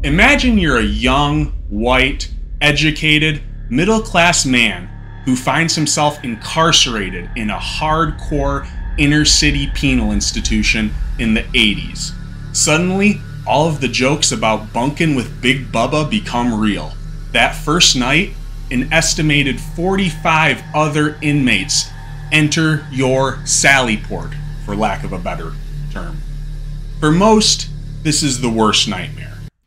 Imagine you're a young, white, educated, middle-class man who finds himself incarcerated in a hardcore inner-city penal institution in the 80s. Suddenly, all of the jokes about bunking with Big Bubba become real. That first night, an estimated 45 other inmates enter your Sally port, for lack of a better term. For most, this is the worst nightmare.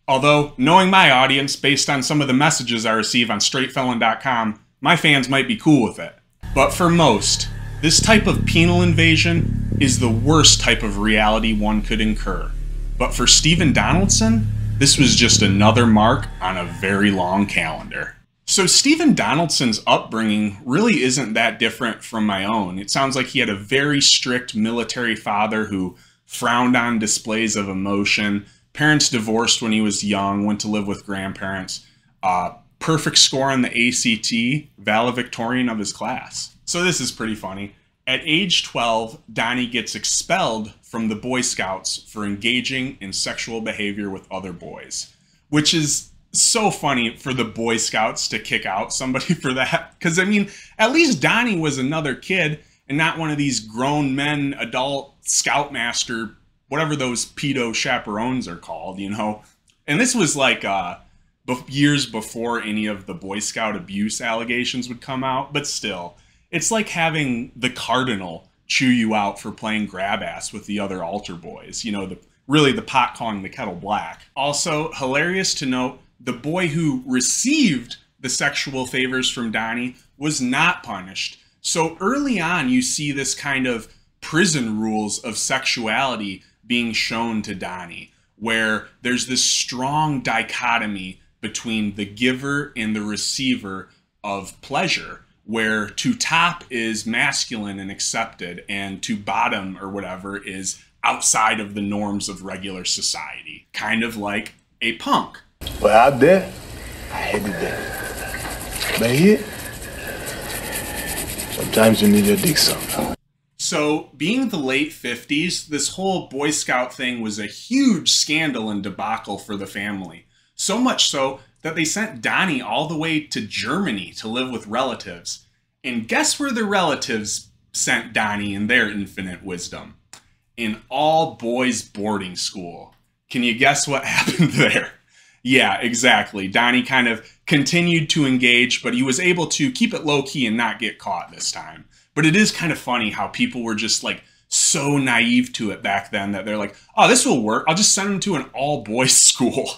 Although, knowing my audience based on some of the messages I receive on straightfelon.com, my fans might be cool with it. But for most, this type of penal invasion is the worst type of reality one could incur. But for Stephen Donaldson, this was just another mark on a very long calendar. So Stephen Donaldson's upbringing really isn't that different from my own. It sounds like he had a very strict military father who frowned on displays of emotion. Parents divorced when he was young, went to live with grandparents. Perfect score on the ACT, valedictorian of his class. So this is pretty funny. At age 12, Donny gets expelled from the Boy Scouts for engaging in sexual behavior with other boys, which is so funny for the Boy Scouts to kick out somebody for that. Because, I mean, at least Donny was another kid and not one of these grown men, adult scoutmaster, whatever those pedo chaperones are called, you know. And this was like years before any of the Boy Scout abuse allegations would come out. But still, it's like having the cardinal chew you out for playing grab ass with the other altar boys. You know, really the pot calling the kettle black. Also, hilarious to note, the boy who received the sexual favors from Donny was not punished. So early on, you see this kind of prison rules of sexuality being shown to Donny, where there's this strong dichotomy between the giver and the receiver of pleasure, where to top is masculine and accepted, and to bottom or whatever is outside of the norms of regular society. Kind of like a punk. But out there, I hated that. But here, sometimes you need your dick sucked. So, being the late 50s, this whole Boy Scout thing was a huge scandal and debacle for the family. So much so that they sent Donny all the way to Germany to live with relatives. And guess where the relatives sent Donny in their infinite wisdom? An all-boys boarding school. Can you guess what happened there? Yeah, exactly. Donny kind of continued to engage, but he was able to keep it low-key and not get caught this time. But it is kind of funny how people were just like so naive to it back then that they're like, oh, this will work. I'll just send him to an all-boys school.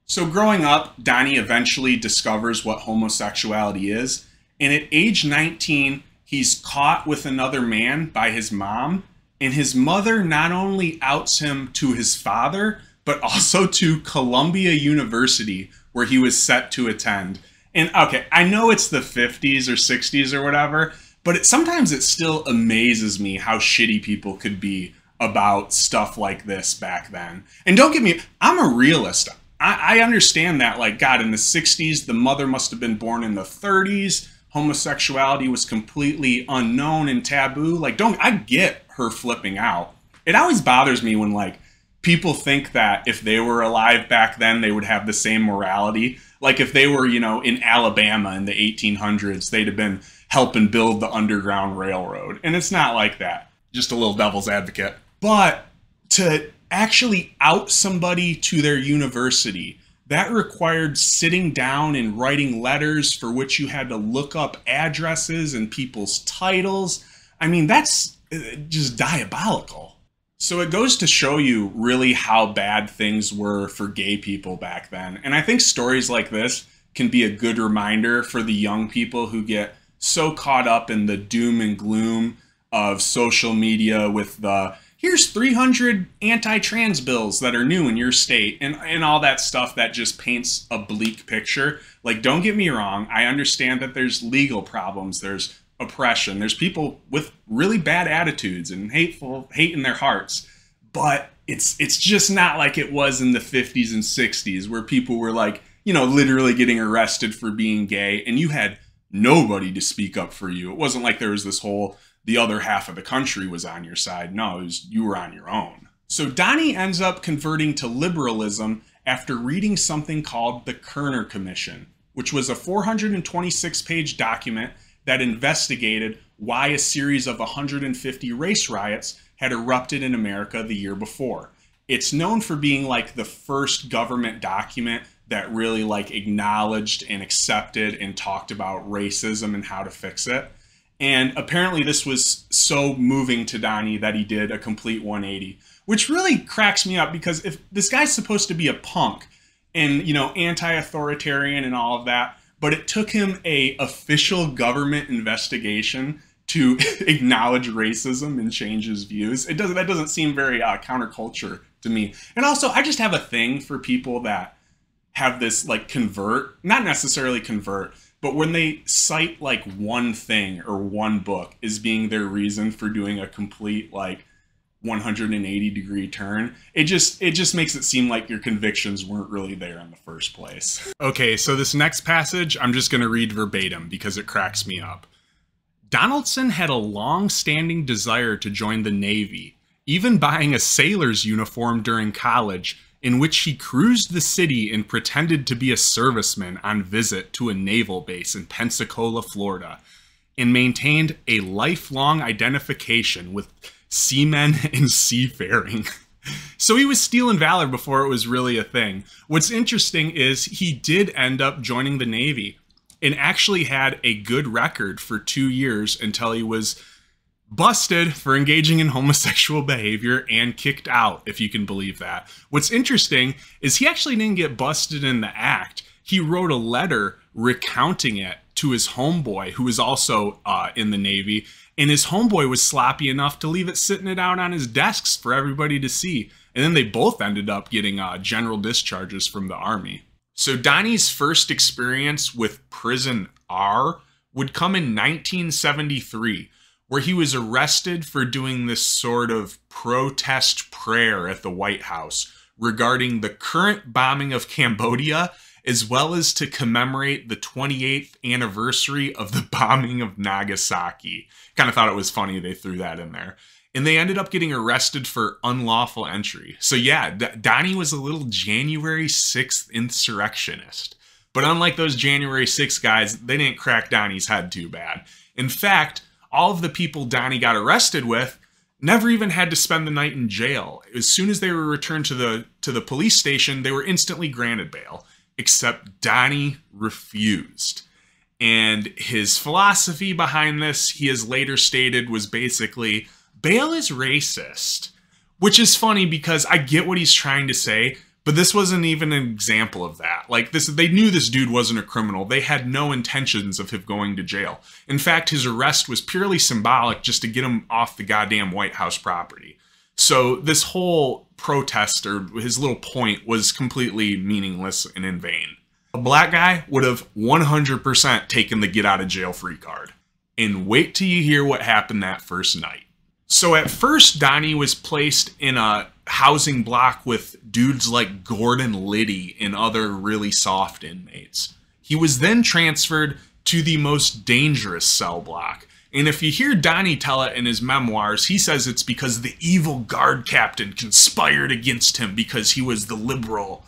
So growing up, Donny eventually discovers what homosexuality is. And at age 19, he's caught with another man by his mom. And his mother not only outs him to his father, but also to Columbia University, where he was set to attend. And okay, I know it's the 50s or 60s or whatever, but sometimes it still amazes me how shitty people could be about stuff like this back then. And don't get me, I'm a realist. I understand that, like, God, in the 60s, the mother must have been born in the 30s. Homosexuality was completely unknown and taboo. Like, I get her flipping out. It always bothers me when, like, people think that if they were alive back then, they would have the same morality. Like if they were, you know, in Alabama in the 1800s, they'd have been helping build the Underground Railroad. And it's not like that. Just a little devil's advocate. But to actually out somebody to their university, that required sitting down and writing letters for which you had to look up addresses and people's titles. I mean, that's just diabolical. So it goes to show you really how bad things were for gay people back then. And I think stories like this can be a good reminder for the young people who get so caught up in the doom and gloom of social media with the, here's 300 anti-trans bills that are new in your state and all that stuff that just paints a bleak picture. Like, don't get me wrong. I understand that there's legal problems. There's oppression. There's people with really bad attitudes and hate in their hearts, but it's just not like it was in the 50s and 60s where people were like, you know, literally getting arrested for being gay and you had nobody to speak up for you. It wasn't like there was this whole, the other half of the country was on your side. No, it was, you were on your own. So Donny ends up converting to liberalism after reading something called the Kerner Commission, which was a 426-page document that investigated why a series of 150 race riots had erupted in America the year before. It's known for being like the first government document that really like acknowledged and accepted and talked about racism and how to fix it. And apparently this was so moving to Donny that he did a complete 180, which really cracks me up, because if this guy's supposed to be a punk and, you know, anti-authoritarian and all of that, but it took him a official government investigation to acknowledge racism and change his views. That doesn't seem very counterculture to me. And also, I just have a thing for people that have this like convert, not necessarily convert, but when they cite like one thing or one book as being their reason for doing a complete like 180-degree turn, it just makes it seem like your convictions weren't really there in the first place. Okay, so this next passage I'm just going to read verbatim because it cracks me up. Donaldson had a long-standing desire to join the Navy, even buying a sailor's uniform during college, in which he cruised the city and pretended to be a serviceman on visit to a naval base in Pensacola, Florida, and maintained a lifelong identification with seamen and seafaring. So he was stealing valor before it was really a thing. What's interesting is he did end up joining the Navy and actually had a good record for 2 years until he was busted for engaging in homosexual behavior and kicked out, if you can believe that. What's interesting is he actually didn't get busted in the act. He wrote a letter recounting it to his homeboy, who was also in the Navy, and his homeboy was sloppy enough to leave it sitting out on his desks for everybody to see. And then they both ended up getting general discharges from the Army. So Donny's first experience with prison R would come in 1973, where he was arrested for doing this sort of protest prayer at the White House regarding the current bombing of Cambodia, as well as to commemorate the 28th anniversary of the bombing of Nagasaki. Kind of thought it was funny they threw that in there. And they ended up getting arrested for unlawful entry. So yeah, Donny was a little January 6th insurrectionist. But unlike those January 6th guys, they didn't crack Donny's head too bad. In fact, all of the people Donny got arrested with never even had to spend the night in jail. As soon as they were returned to the police station, they were instantly granted bail. Except Donny refused. And his philosophy behind this, he has later stated, was basically, bail is racist. Which is funny because I get what he's trying to say, but this wasn't even an example of that. Like, they knew this dude wasn't a criminal. They had no intentions of him going to jail. In fact, his arrest was purely symbolic just to get him off the goddamn White House property. So this whole protest, or his little point, was completely meaningless and in vain. A black guy would have 100% taken the get out of jail free card. And wait till you hear what happened that first night. So at first, Donny was placed in a housing block with dudes like Gordon Liddy and other really soft inmates. He was then transferred to the most dangerous cell block. And if you hear Donny tell it in his memoirs, he says it's because the evil guard captain conspired against him because he was the liberal.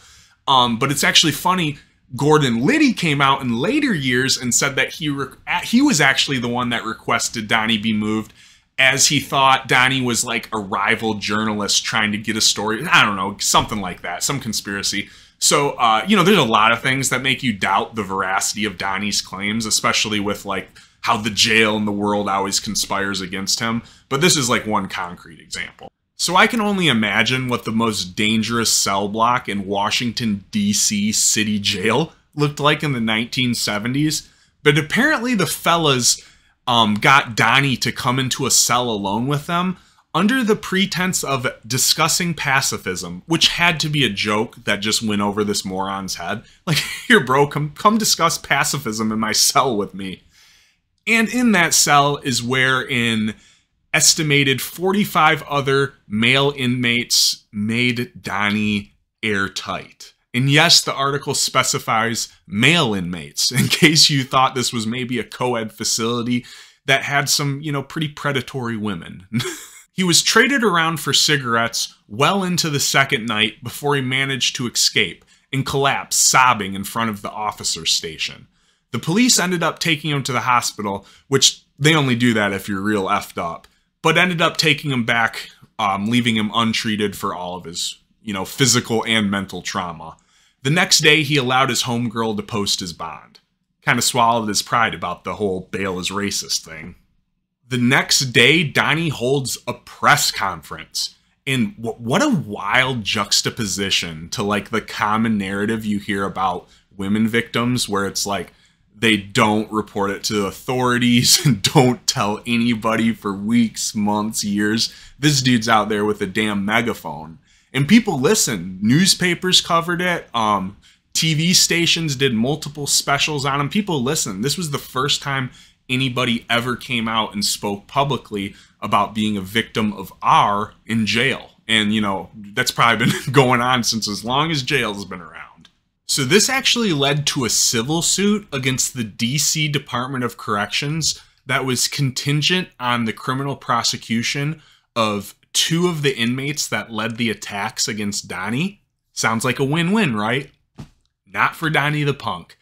But it's actually funny, Gordon Liddy came out in later years and said that he was actually the one that requested Donny be moved, as he thought Donny was like a rival journalist trying to get a story. I don't know, something like that, some conspiracy. So, you know, there's a lot of things that make you doubt the veracity of Donny's claims, especially with like how the jail and the world always conspires against him. But this is like one concrete example. So I can only imagine what the most dangerous cell block in Washington, D.C. City Jail looked like in the 1970s. But apparently the fellas got Donny to come into a cell alone with them under the pretense of discussing pacifism, which had to be a joke that just went over this moron's head. Like, here, bro, come discuss pacifism in my cell with me. And in that cell is where an estimated 45 other male inmates made Donny airtight. And yes, the article specifies male inmates, in case you thought this was maybe a co-ed facility that had some, you know, pretty predatory women. He was traded around for cigarettes well into the second night before he managed to escape and collapse sobbing in front of the officer's station. The police ended up taking him to the hospital, which they only do that if you're real effed up, but ended up taking him back, leaving him untreated for all of his, physical and mental trauma. The next day, he allowed his homegirl to post his bond. Kind of swallowed his pride about the whole bail is racist thing. The next day, Donny holds a press conference. And what a wild juxtaposition to like the common narrative you hear about women victims, where it's like they don't report it to authorities and don't tell anybody for weeks, months, years. This dude's out there with a damn megaphone. And people listen. Newspapers covered it. TV stations did multiple specials on him. People listen. This was the first time anybody ever came out and spoke publicly about being a victim of R in jail. And, that's probably been going on since as long as jail's been around. So this actually led to a civil suit against the DC Department of Corrections that was contingent on the criminal prosecution of 2 of the inmates that led the attacks against Donny. Sounds like a win-win, right? Not for Donny the Punk.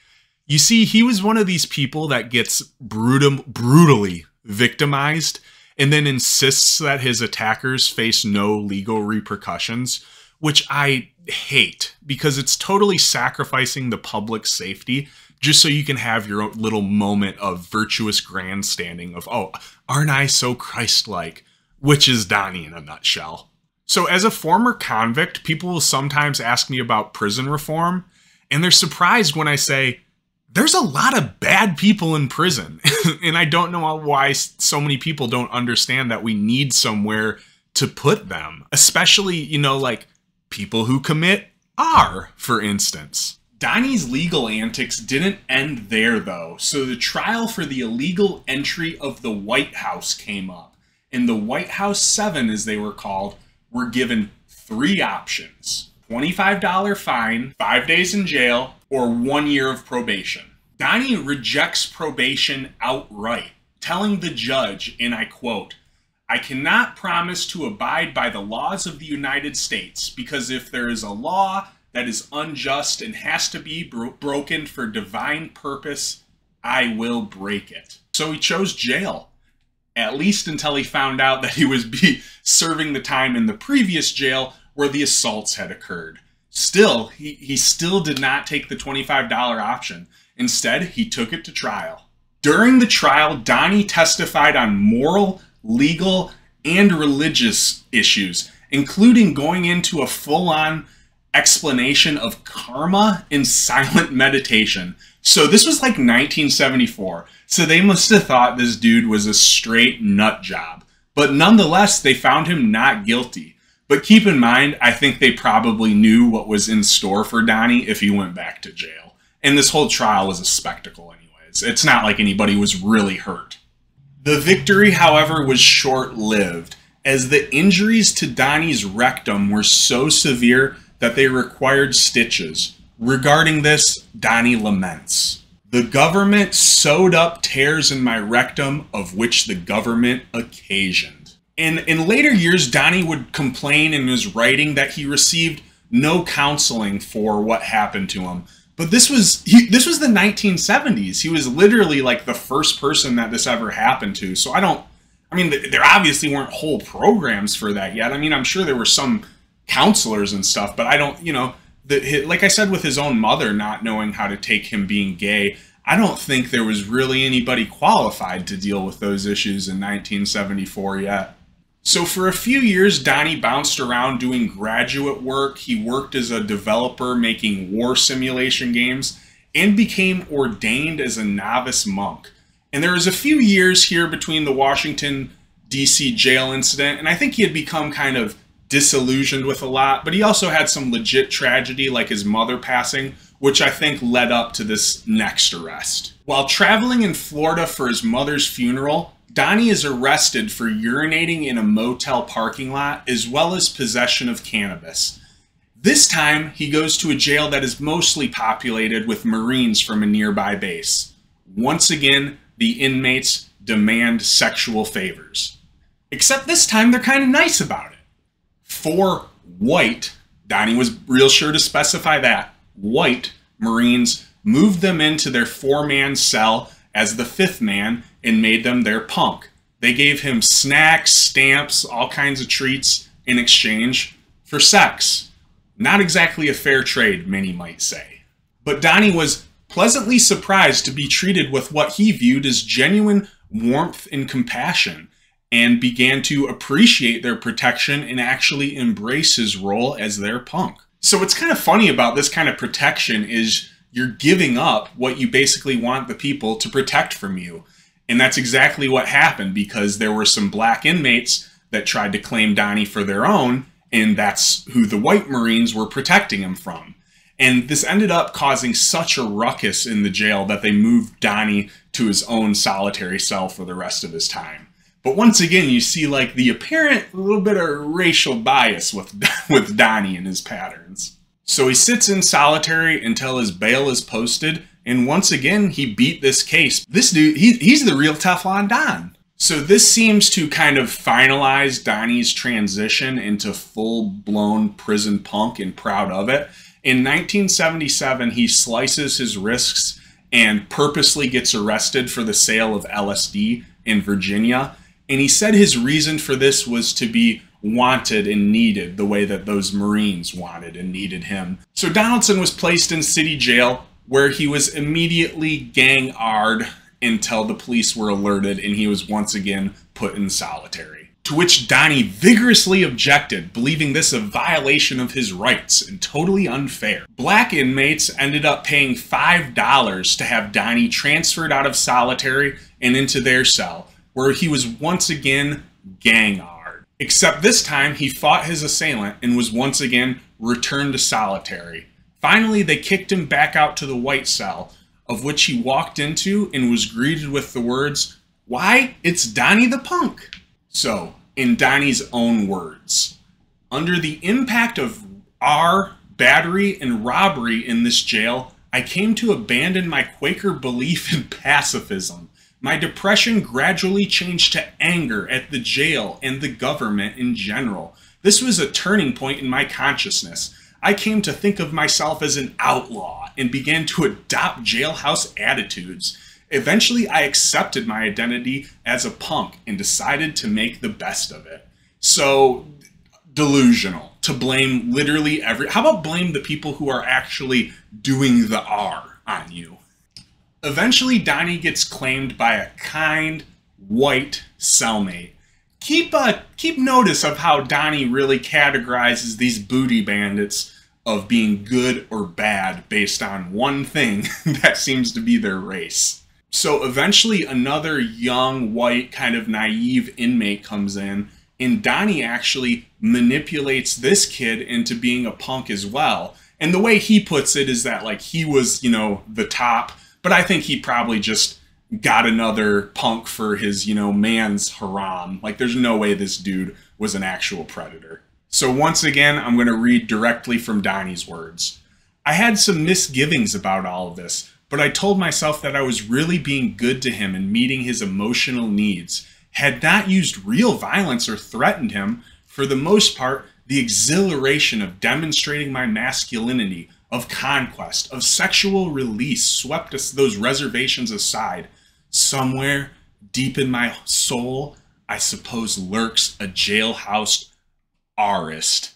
You see, he was one of these people that gets brutally victimized and then insists that his attackers face no legal repercussions, which I hate because it's totally sacrificing the public's safety just so you can have your own little moment of virtuous grandstanding of, oh, aren't I so Christ-like? Which is Donny in a nutshell. So as a former convict, people will sometimes ask me about prison reform, and they're surprised when I say, there's a lot of bad people in prison. And I don't know why so many people don't understand that we need somewhere to put them. Especially, like people who commit R, for instance. Donny's legal antics didn't end there, though. So the trial for the illegal entry of the White House came up. And the White House 7, as they were called, were given 3 options. $25 fine, 5 days in jail, or 1 year of probation. Donny rejects probation outright, telling the judge, and I quote, "I cannot promise to abide by the laws of the United States, because if there is a law that is unjust and has to be broken for divine purpose, I will break it." So he chose jail, at least until he found out that he was serving the time in the previous jail where the assaults had occurred. Still, he still did not take the $25 option. Instead, he took it to trial. During the trial, Donny testified on moral, legal, and religious issues, including going into a full-on explanation of karma and silent meditation. So this was like 1974. So they must have thought this dude was a straight nut job. But nonetheless, they found him not guilty. But keep in mind, I think they probably knew what was in store for Donny if he went back to jail. And this whole trial was a spectacle anyways. It's not like anybody was really hurt. The victory, however, was short-lived, as the injuries to Donny's rectum were so severe that they required stitches. Regarding this, Donny laments, "The government sewed up tears in my rectum, of which the government occasioned." And in later years, Donny would complain in his writing that he received no counseling for what happened to him. But this was the 1970s. He was literally like the first person that this ever happened to. So there obviously weren't whole programs for that yet. I'm sure there were some counselors and stuff, but I don't, like I said, with his own mother not knowing how to take him being gay, I don't think there was really anybody qualified to deal with those issues in 1974 yet. So for a few years, Donny bounced around doing graduate work. He worked as a developer making war simulation games and became ordained as a novice monk. And there was a few years here between the Washington, D.C. jail incident, and I think he had become kind of disillusioned with a lot, but he also had some legit tragedy like his mother passing, which I think led up to this next arrest. While traveling in Florida for his mother's funeral, Donny is arrested for urinating in a motel parking lot as well as possession of cannabis. This time, he goes to a jail that is mostly populated with Marines from a nearby base. Once again, the inmates demand sexual favors. Except this time, they're kind of nice about it. For white, Donny was real sure to specify that, white Marines moved them into their 4-man cell as the 5th man and made them their punk. They gave him snacks, stamps, all kinds of treats in exchange for sex. Not exactly a fair trade, many might say. But Donny was pleasantly surprised to be treated with what he viewed as genuine warmth and compassion, and began to appreciate their protection and actually embrace his role as their punk. So what's kind of funny about this kind of protection is you're giving up what you basically want the people to protect from you. And that's exactly what happened, because there were some black inmates that tried to claim Donny for their own, and that's who the white Marines were protecting him from. And this ended up causing such a ruckus in the jail that they moved Donny to his own solitary cell for the rest of his time. But once again, you see like the apparent little bit of racial bias with Donny and his patterns. So he sits in solitary until his bail is posted, and once again, he beat this case. This dude, he's the real Teflon Don. So this seems to kind of finalize Donny's transition into full-blown prison punk, and proud of it. In 1977, he slices his wrists and purposely gets arrested for the sale of LSD in Virginia. And he said his reason for this was to be wanted and needed the way that those Marines wanted and needed him. So Donaldson was placed in city jail, where he was immediately gang-a'd until the police were alerted and he was once again put in solitary. To which Donny vigorously objected, believing this a violation of his rights and totally unfair. Black inmates ended up paying $5 to have Donny transferred out of solitary and into their cell, where he was once again gang-a'd. Except this time he fought his assailant and was once again returned to solitary. Finally, they kicked him back out to the white cell, of which he walked into and was greeted with the words, "Why, it's Donny the Punk." So, in Donny's own words, under the impact of battery and robbery in this jail, I came to abandon my Quaker belief in pacifism. My depression gradually changed to anger at the jail and the government in general. This was a turning point in my consciousness. I came to think of myself as an outlaw and began to adopt jailhouse attitudes. Eventually, I accepted my identity as a punk and decided to make the best of it. So, delusional. To blame literally how about blame the people who are actually doing the R on you? Eventually, Donny gets claimed by a kind, white cellmate. Keep notice of how Donny really categorizes these booty bandits of being good or bad based on one thing that seems to be their race. So eventually another young, white, kind of naive inmate comes in, and Donny actually manipulates this kid into being a punk as well. And the way he puts it is that like he was, the top, but I think he probably just got another punk for his, man's haram. Like, there's no way this dude was an actual predator. So once again, I'm going to read directly from Donny's words. I had some misgivings about all of this, but I told myself that I was really being good to him and meeting his emotional needs. Had not used real violence or threatened him. For the most part, the exhilaration of demonstrating my masculinity, of conquest, of sexual release swept us those reservations aside. Somewhere deep in my soul, I suppose, lurks a jailhouse artist.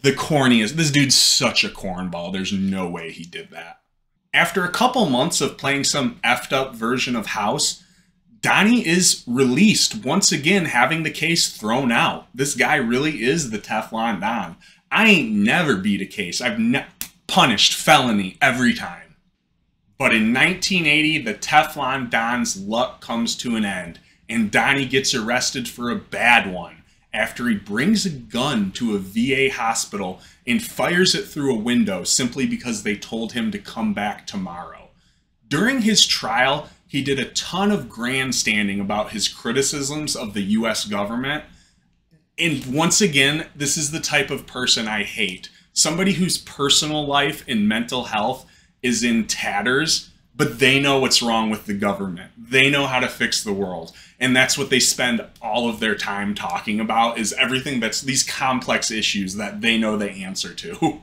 The corniest. This dude's such a cornball. There's no way he did that. After a couple months of playing some effed up version of house, Donny is released, once again having the case thrown out. This guy really is the Teflon Don. I ain't never beat a case. I've punished felony every time. But in 1980, the Teflon Don's luck comes to an end, and Donny gets arrested for a bad one after he brings a gun to a VA hospital and fires it through a window simply because they told him to come back tomorrow. During his trial, he did a ton of grandstanding about his criticisms of the US government. And once again, this is the type of person I hate. Somebody whose personal life and mental health is in tatters but they know what's wrong with the government. They know how to fix the world. And that's what they spend all of their time talking about, is everything that's these complex issues that they know the answer to.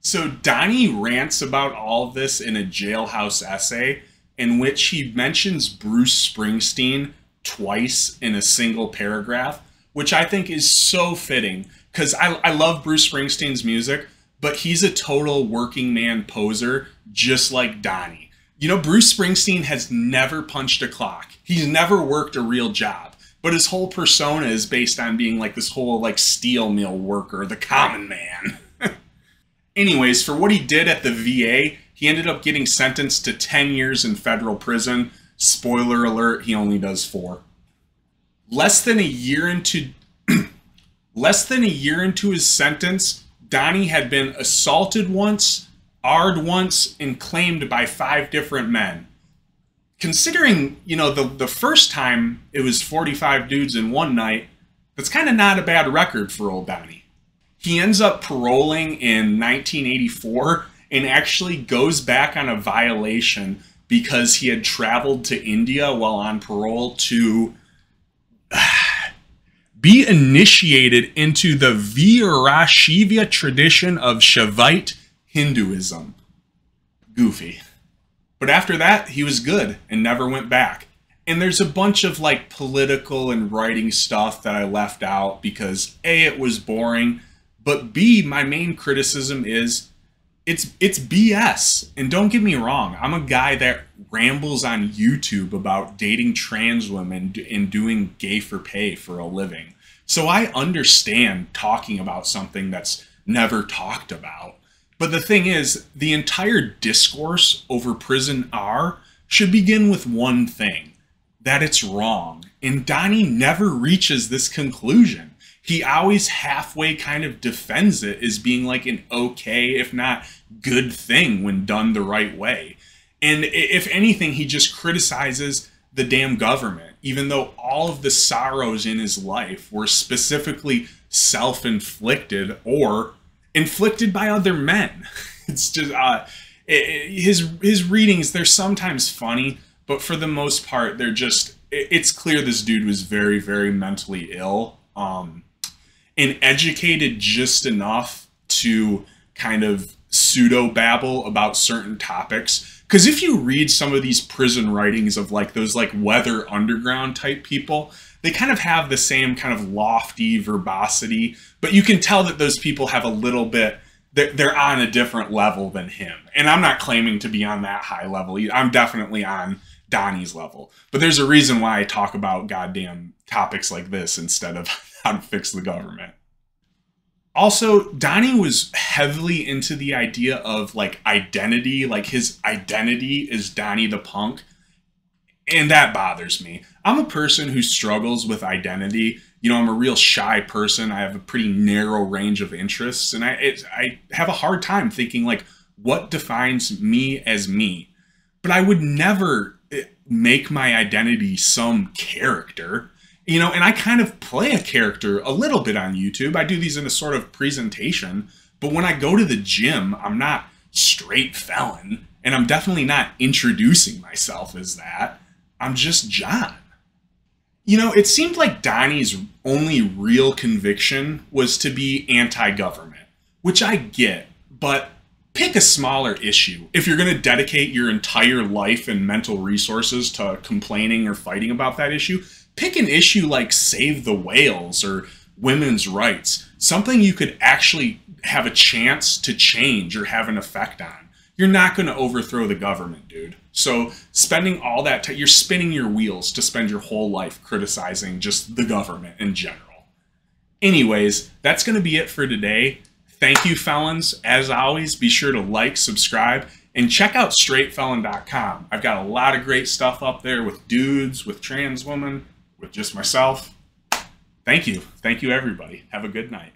So Donny rants about all of this in a Jailhouse essay in which he mentions Bruce Springsteen twice in a single paragraph, which I think is so fitting, because I love Bruce Springsteen's music, but he's a total working man poser, just like Donny. You know, Bruce Springsteen has never punched a clock. He's never worked a real job, but his whole persona is based on being like this whole like steel mill worker, the common man. Anyways, for what he did at the VA, he ended up getting sentenced to 10 years in federal prison. Spoiler alert, he only does 4. Less than a year into his sentence, Donny had been assaulted once, AR'd once, and claimed by 5 different men. Considering, you know, the first time it was 45 dudes in one night, that's kind of not a bad record for old Donny. He ends up paroling in 1984 and actually goes back on a violation because he had traveled to India while on parole to be initiated into the Veerashaiva tradition of Shaivite Hinduism. Goofy. But after that, he was good and never went back. And there's a bunch of like political and writing stuff that I left out because A, it was boring, but B, my main criticism is it's BS. And don't get me wrong, I'm a guy that rambles on YouTube about dating trans women and doing gay for pay for a living. So I understand talking about something that's never talked about. But the thing is, the entire discourse over Prison R should begin with one thing, that it's wrong. And Donny never reaches this conclusion. He always halfway kind of defends it as being like an okay, if not good thing when done the right way. And if anything, he just criticizes the damn government, even though all of the sorrows in his life were specifically self-inflicted or inflicted by other men. It's just his readings, they're sometimes funny, but for the most part, they're just, it's clear this dude was very, very mentally ill, and educated just enough to kind of pseudo babble about certain topics. Because if you read some of these prison writings of like those like Weather Underground type people, they kind of have the same kind of lofty verbosity, but you can tell that those people have a little bit, they're on a different level than him. And I'm not claiming to be on that high level. I'm definitely on Donny's level. But there's a reason why I talk about goddamn topics like this instead of how to fix the government. Also, Donny was heavily into the idea of like identity, like his identity is Donny the Punk. And that bothers me. I'm a person who struggles with identity. You know, I'm a real shy person. I have a pretty narrow range of interests. And I have a hard time thinking like, what defines me as me? But I would never make my identity some character. You know, and I kind of play a character a little bit on YouTube. I do these in a sort of presentation. But when I go to the gym, I'm not StraightFelon. And I'm definitely not introducing myself as that. I'm just John. You know, it seemed like Donny's only real conviction was to be anti-government, which I get, but pick a smaller issue. If you're going to dedicate your entire life and mental resources to complaining or fighting about that issue, pick an issue like Save the Whales or women's rights, something you could actually have a chance to change or have an effect on. You're not going to overthrow the government, dude. So spending all that time, you're spinning your wheels to spend your whole life criticizing just the government in general. Anyways, that's going to be it for today. Thank you, felons. As always, be sure to like, subscribe, and check out straightfelon.com. I've got a lot of great stuff up there with dudes, with trans women, with just myself. Thank you. Thank you, everybody. Have a good night.